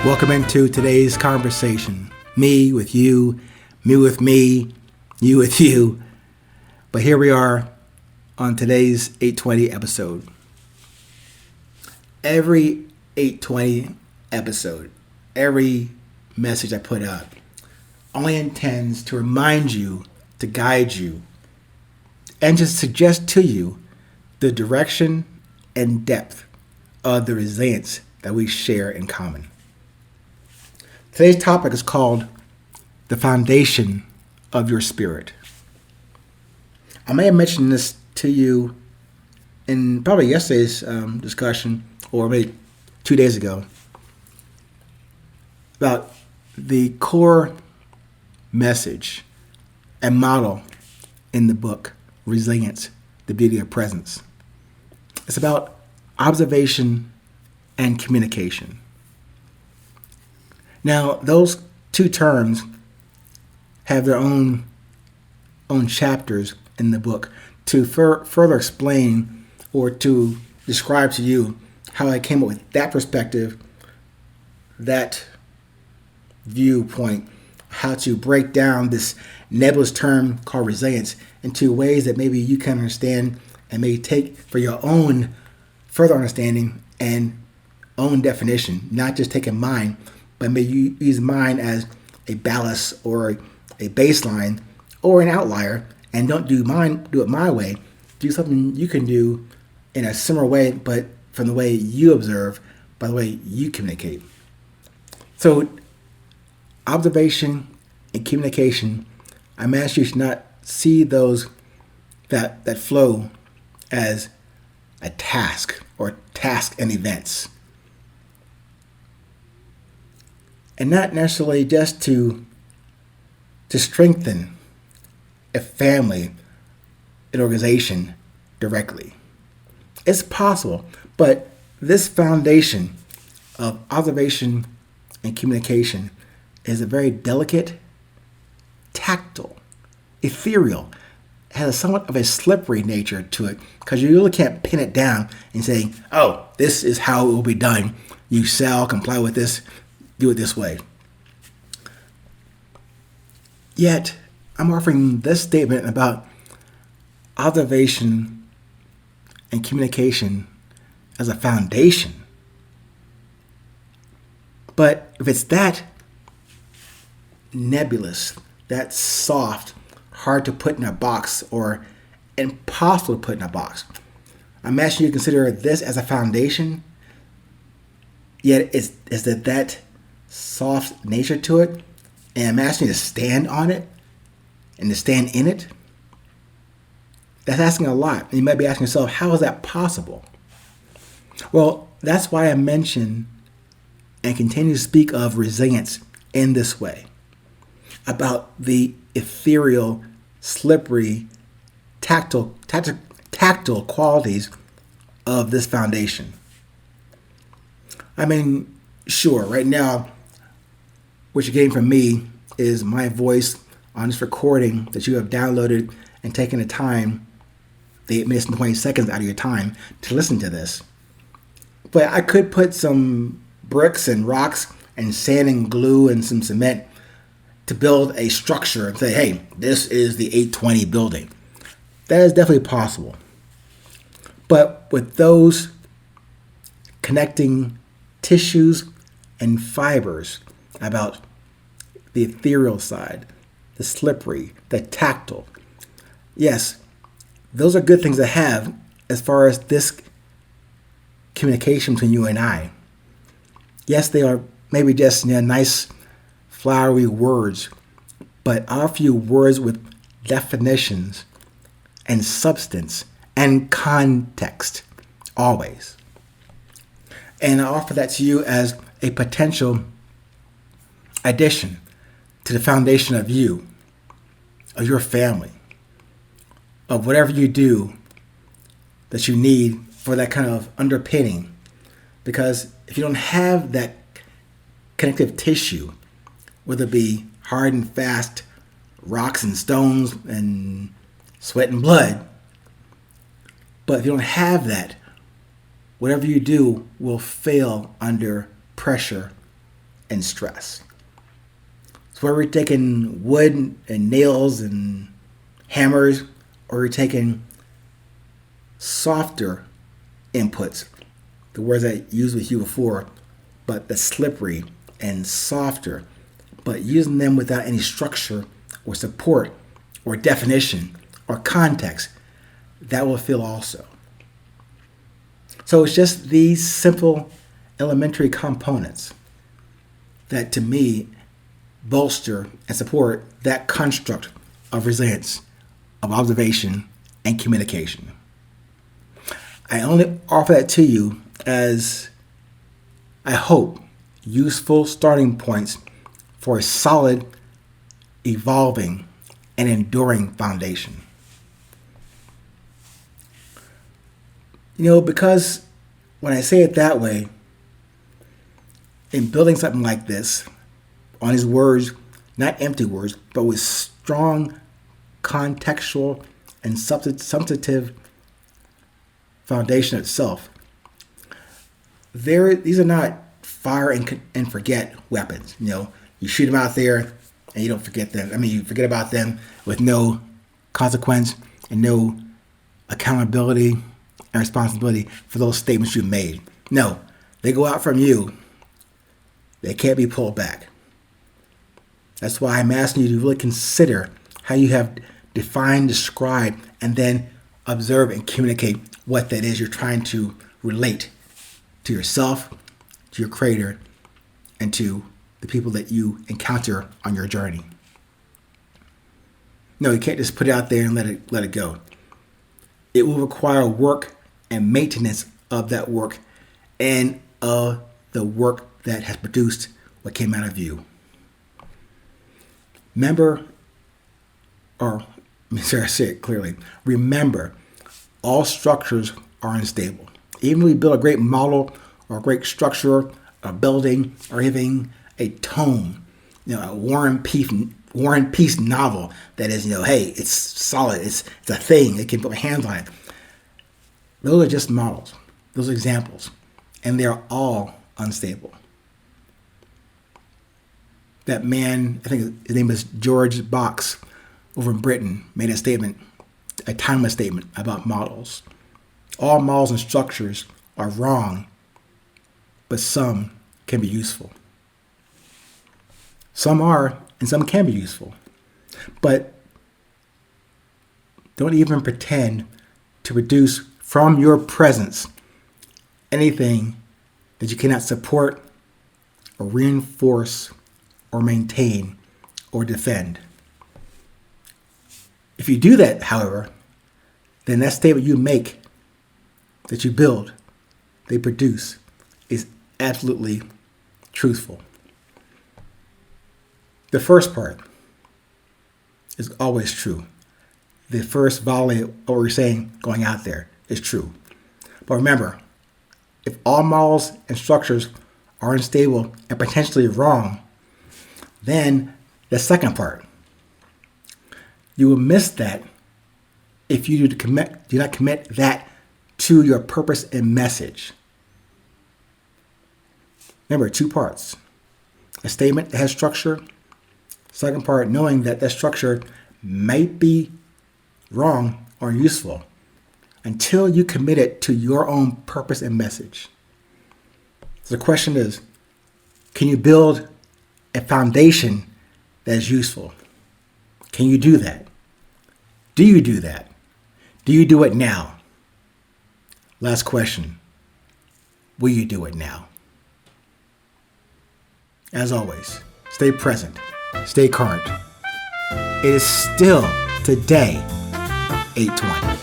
Welcome into today's conversation. Me with you, me with me, you with you. But here we are on today's 820 episode. Every 820 episode, every message I put out only intends to remind you, to guide you, and to suggest to you the direction and depth of the resilience that we share in common. Today's topic is called the foundation of your spirit. I may have mentioned this to you in probably yesterday's discussion, or maybe 2 days ago, about the core message and model in the book, Resilience, the Beauty of Presence. It's about observation and communication. Now, those two terms have their own chapters in the book to further explain or to describe to you how I came up with that perspective, that viewpoint, how to break down this nebulous term called resilience into ways that maybe you can understand and maybe take for your own further understanding and own definition, not just taking mine, but maybe you use mine as a ballast or a baseline or an outlier, and don't do it my way. Do something you can do in a similar way, but from the way you observe, by the way you communicate. So, observation and communication, I'm asking you to not see those that flow as a task or task and events. And not necessarily just to strengthen a family, an organization directly. It's possible, but this foundation of observation and communication is a very delicate, tactile, ethereal, has somewhat of a slippery nature to it, because you really can't pin it down and say, oh, this is how it will be done. You shall comply with this, do it this way. Yet, I'm offering this statement about observation and communication as a foundation. But if it's that nebulous, that soft, hard to put in a box, or impossible to put in a box, I'm asking you to consider this as a foundation, yet is that soft nature to it, and I'm asking you to stand on it and to stand in it. That's asking a lot. And you might be asking yourself, how is that possible? Well, that's why I mention and continue to speak of resilience in this way, about the ethereal, slippery, tactile qualities of this foundation. I mean, sure, right now, what you're getting from me is my voice on this recording that you have downloaded and taken the time, the 8 minutes and 20 seconds out of your time to listen to this. But I could put some bricks and rocks and sand and glue and some cement to build a structure and say, hey, this is the 820 building. That is definitely possible. But with those connecting tissues and fibers about the ethereal side, the slippery, the tactile, yes, those are good things to have as far as this communication between you and I. Yes, they are maybe just nice, flowery words, but I offer you words with definitions and substance and context, always. And I offer that to you as a potential addition to the foundation of you, of your family, of whatever you do that you need for that kind of underpinning. Because if you don't have that connective tissue, whether it be hard and fast rocks and stones and sweat and blood, but if you don't have that, whatever you do will fail under pressure and stress. So whether you're taking wood and nails and hammers, or you're taking softer inputs, the words I used with you before, but the slippery and softer, but using them without any structure or support or definition or context, that will fill also. So it's just these simple elementary components that to me bolster and support that construct of resilience, of observation, and communication. I only offer that to you as, I hope, useful starting points for a solid, evolving, and enduring foundation. Because when I say it that way, in building something like this, on his words, not empty words, but with strong contextual and substantive foundation itself, these are not fire and forget weapons. You shoot them out there and you don't forget them. You forget about them with no consequence and no accountability and responsibility for those statements you made. No, they go out from you. They can't be pulled back. That's why I'm asking you to really consider how you have defined, described, and then observe and communicate what that is you're trying to relate to yourself, to your creator, and to the people that you encounter on your journey. No, you can't just put it out there and let it go. It will require work and maintenance of that work and of the work that has produced what came out of you. Remember, I say it clearly, remember, all structures are unstable. Even if we build a great model or a great structure, a building, or even a tome, a War and Peace novel that is, hey, it's solid, it's a thing, it can put my hands on it. Those are just models, those are examples, and they're all unstable. That man, I think his name is George Box, over in Britain, made a timeless statement about models. All models and structures are wrong, but some can be useful. Some are, and some can be useful. But don't even pretend to produce from your presence anything that you cannot support or reinforce or maintain or defend. If you do that, however, then that statement you make, that you build, they produce, is absolutely truthful. The first part is always true. The first volley of what we're saying going out there is true. But remember, if all models and structures are unstable and potentially wrong, then the second part, you will miss that if you do not commit that to your purpose and message. Remember, two parts. A statement that has structure. Second part, knowing that that structure might be wrong or useful until you commit it to your own purpose and message. So the question is, can you build a foundation that is useful? Can you do that? Do you do that? Do you do it now? Last question. Will you do it now? As always, stay present, stay current. It is still today, 8:20.